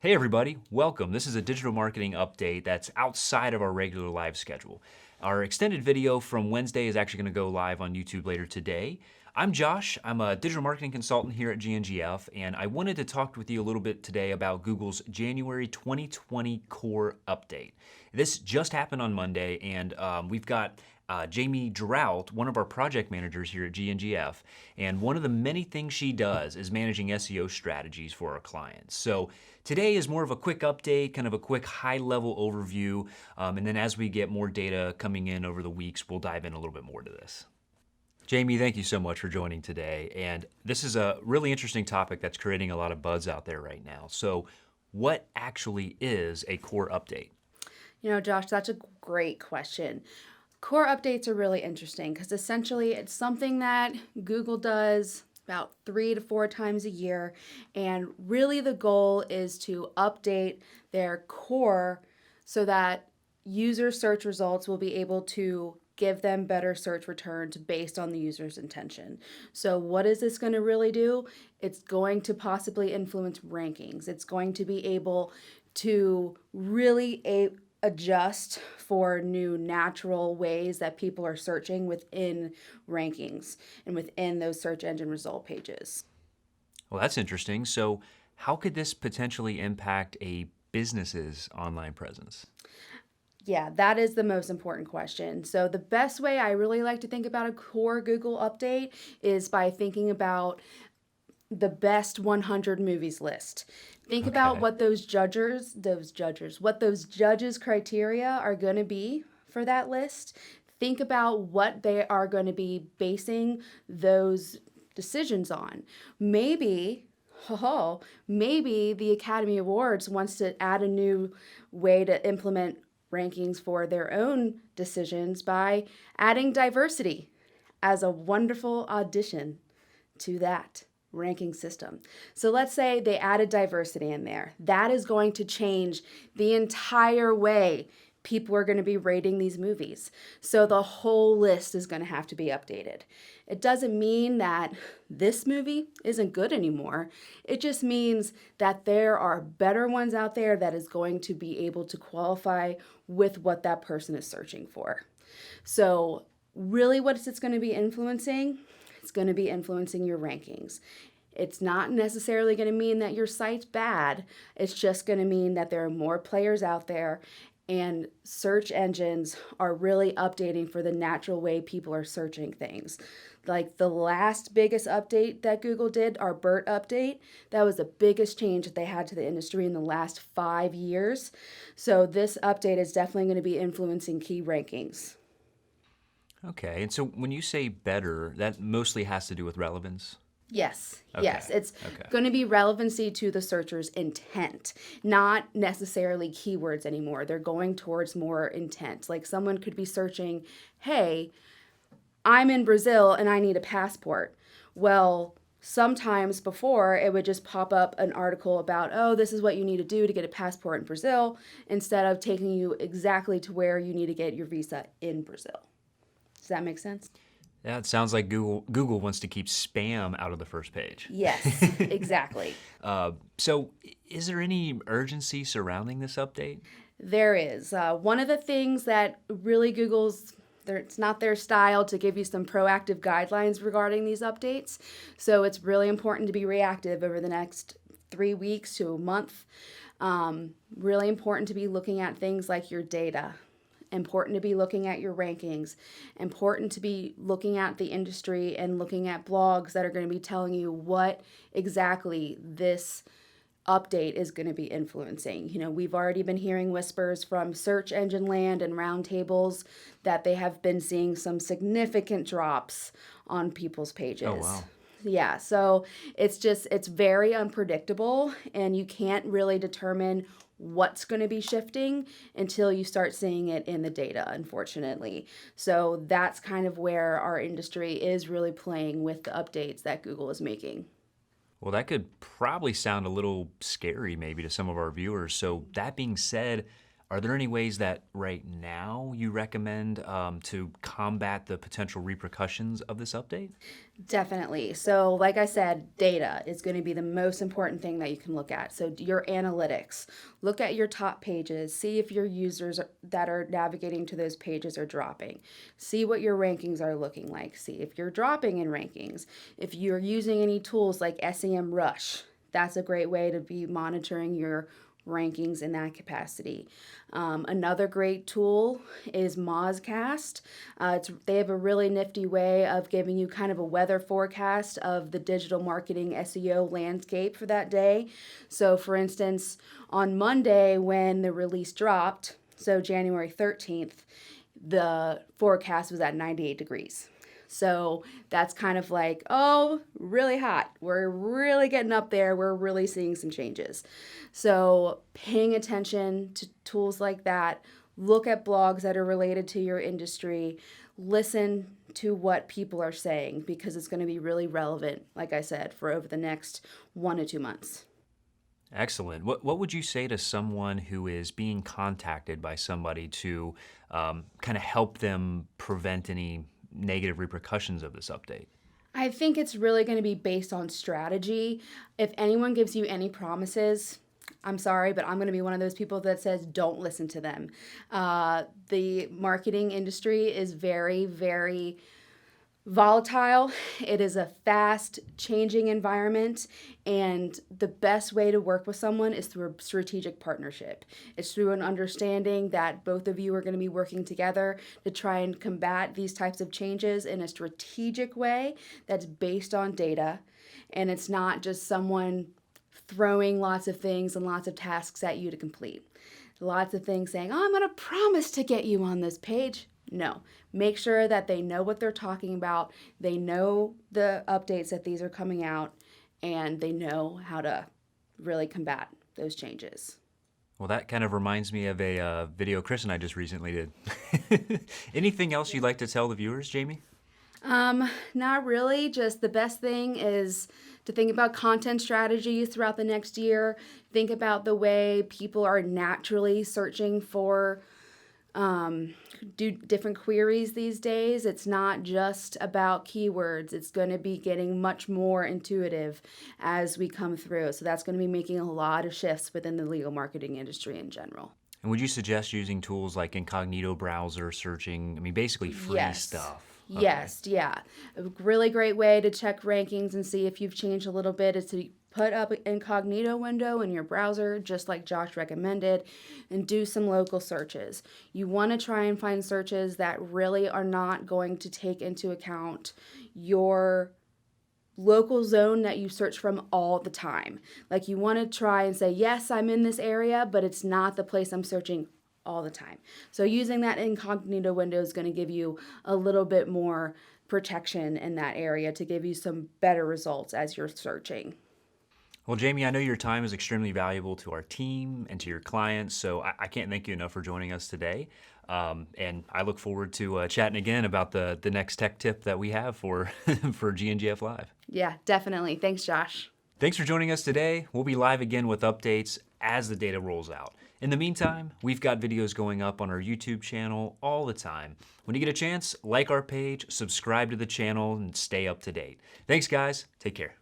Hey everybody, welcome. This is a digital marketing update that's outside of our regular live schedule. Our extended video from Wednesday is actually going to go live on YouTube later today. I'm Josh. I'm a digital marketing consultant here at GNGF, and I wanted to talk with you a little bit today about Google's January 2020 Core Update. This just happened on Monday, and we've got Jamie Drout, one of our project managers here at GNGF, and one of the many things she does is managing SEO strategies for our clients. So today is more of a quick update, kind of a quick high-level overview, and then as we get more data coming in over the weeks, we'll dive in a little bit more to this. Jamie, thank you so much for joining today, and this is a really interesting topic that's creating a lot of buzz out there right now. So what actually is a core update? You know, Josh, that's a great question. Core updates are really interesting because essentially it's something that Google does about 3 to 4 times a year. And really the goal is to update their core so that user search results will be able to give them better search returns based on the user's intention. So what is this going to really do? It's going to possibly influence rankings. It's going to be able to really adjust for new natural ways that people are searching within rankings and within those search engine result pages. Well, that's interesting. So how could this potentially impact a business's online presence? Yeah, that is the most important question. So the best way I really like to think about a core Google update is by thinking about the best 100 movies list. Think about what those judges' criteria are going to be for that list. Think about what they are going to be basing those decisions on. Maybe the Academy Awards wants to add a new way to implement rankings for their own decisions by adding diversity as a wonderful addition to that ranking system. So let's say they added diversity in there. That is going to change the entire way people are going to be rating these movies. So the whole list is going to have to be updated. It doesn't mean that this movie isn't good anymore. It just means that there are better ones out there that is going to be able to qualify with what that person is searching for. So really what it's going to be influencing? It's going to be influencing your rankings. It's not necessarily going to mean that your site's bad. It's just going to mean that there are more players out there and search engines are really updating for the natural way people are searching things. Like the last biggest update that Google did, our BERT update, that was the biggest change that they had to the industry in the last 5 years. So this update is definitely going to be influencing key rankings. Okay, and so when you say better, that mostly has to do with relevance? Yes. Okay. It's going to be relevancy to the searcher's intent, not necessarily keywords anymore. They're going towards more intent. Like someone could be searching, hey, I'm in Brazil and I need a passport. Well, sometimes before it would just pop up an article about, oh, this is what you need to do to get a passport in Brazil, instead of taking you exactly to where you need to get your visa in Brazil. Does that make sense? Yeah, it sounds like Google wants to keep spam out of the first page. Yes, exactly. So is there any urgency surrounding this update? There is. One of the things that really it's not their style to give you some proactive guidelines regarding these updates. So it's really important to be reactive over the next 3 weeks to a month. Really important to be looking at things like your data. Important to be looking at your rankings, important to be looking at the industry and looking at blogs that are going to be telling you what exactly this update is going to be influencing. You know, we've already been hearing whispers from search engine land and roundtables that they have been seeing some significant drops on people's pages. Oh, wow. Yeah, so it's very unpredictable and you can't really determine what's going to be shifting until you start seeing it in the data, unfortunately. So that's kind of where our industry is really playing with the updates that Google is making. Well, that could probably sound a little scary maybe to some of our viewers. So that being said, Are there any ways that right now you recommend to combat the potential repercussions of this update? Definitely. So, like I said, data is going to be the most important thing that you can look at. So, your analytics, look at your top pages, see if your users that are navigating to those pages are dropping. See what your rankings are looking like. See if you're dropping in rankings. If you're using any tools like SEM Rush, that's a great way to be monitoring your rankings in that capacity. Another great tool is Mozcast. They have a really nifty way of giving you kind of a weather forecast of the digital marketing SEO landscape for that day. So, for instance, on Monday when the release dropped, so January 13th, the forecast was at 98 degrees. So that's kind of like, oh, really hot. We're really getting up there. We're really seeing some changes. So paying attention to tools like that, look at blogs that are related to your industry, listen to what people are saying because it's going to be really relevant, like I said, for over the next 1 to 2 months. Excellent. What would you say to someone who is being contacted by somebody to kind of help them prevent any negative repercussions of this update? I think it's really going to be based on strategy. If anyone gives you any promises, I'm sorry, but I'm going to be one of those people that says don't listen to them. The marketing industry is very, very volatile. It is a fast changing environment, and the best way to work with someone is through a strategic partnership. It's through an understanding that both of you are going to be working together to try and combat these types of changes in a strategic way that's based on data, and it's not just someone throwing lots of things and lots of tasks at you to complete. Lots of things saying, oh, I'm going to promise to get you on this page. No, make sure that they know what they're talking about, they know the updates that these are coming out, and they know how to really combat those changes. Well, that kind of reminds me of a video Chris and I just recently did. Anything else you'd like to tell the viewers, Jamie? Not really. Just the best thing is to think about content strategies throughout the next year. Think about the way people are naturally searching for do different queries these days. It's not just about keywords. It's going to be getting much more intuitive as we come through. So that's going to be making a lot of shifts within the legal marketing industry in general. And would you suggest using tools like incognito browser searching? I mean, basically free Yes. stuff. Yes, yeah. A really great way to check rankings and see if you've changed a little bit is to put up an incognito window in your browser, just like Josh recommended, and do some local searches. You want to try and find searches that really are not going to take into account your local zone that you search from all the time. Like you want to try and say, yes, I'm in this area, but it's not the place I'm searching all the time. So using that incognito window is going to give you a little bit more protection in that area to give you some better results as you're searching. Well, Jamie, I know your time is extremely valuable to our team and to your clients, so I can't thank you enough for joining us today. And I look forward to chatting again about the next tech tip that we have for, for GNGF Live. Yeah, definitely. Thanks, Josh. Thanks for joining us today. We'll be live again with updates as the data rolls out. In the meantime, we've got videos going up on our YouTube channel all the time. When you get a chance, like our page, subscribe to the channel, and stay up to date. Thanks, guys. Take care.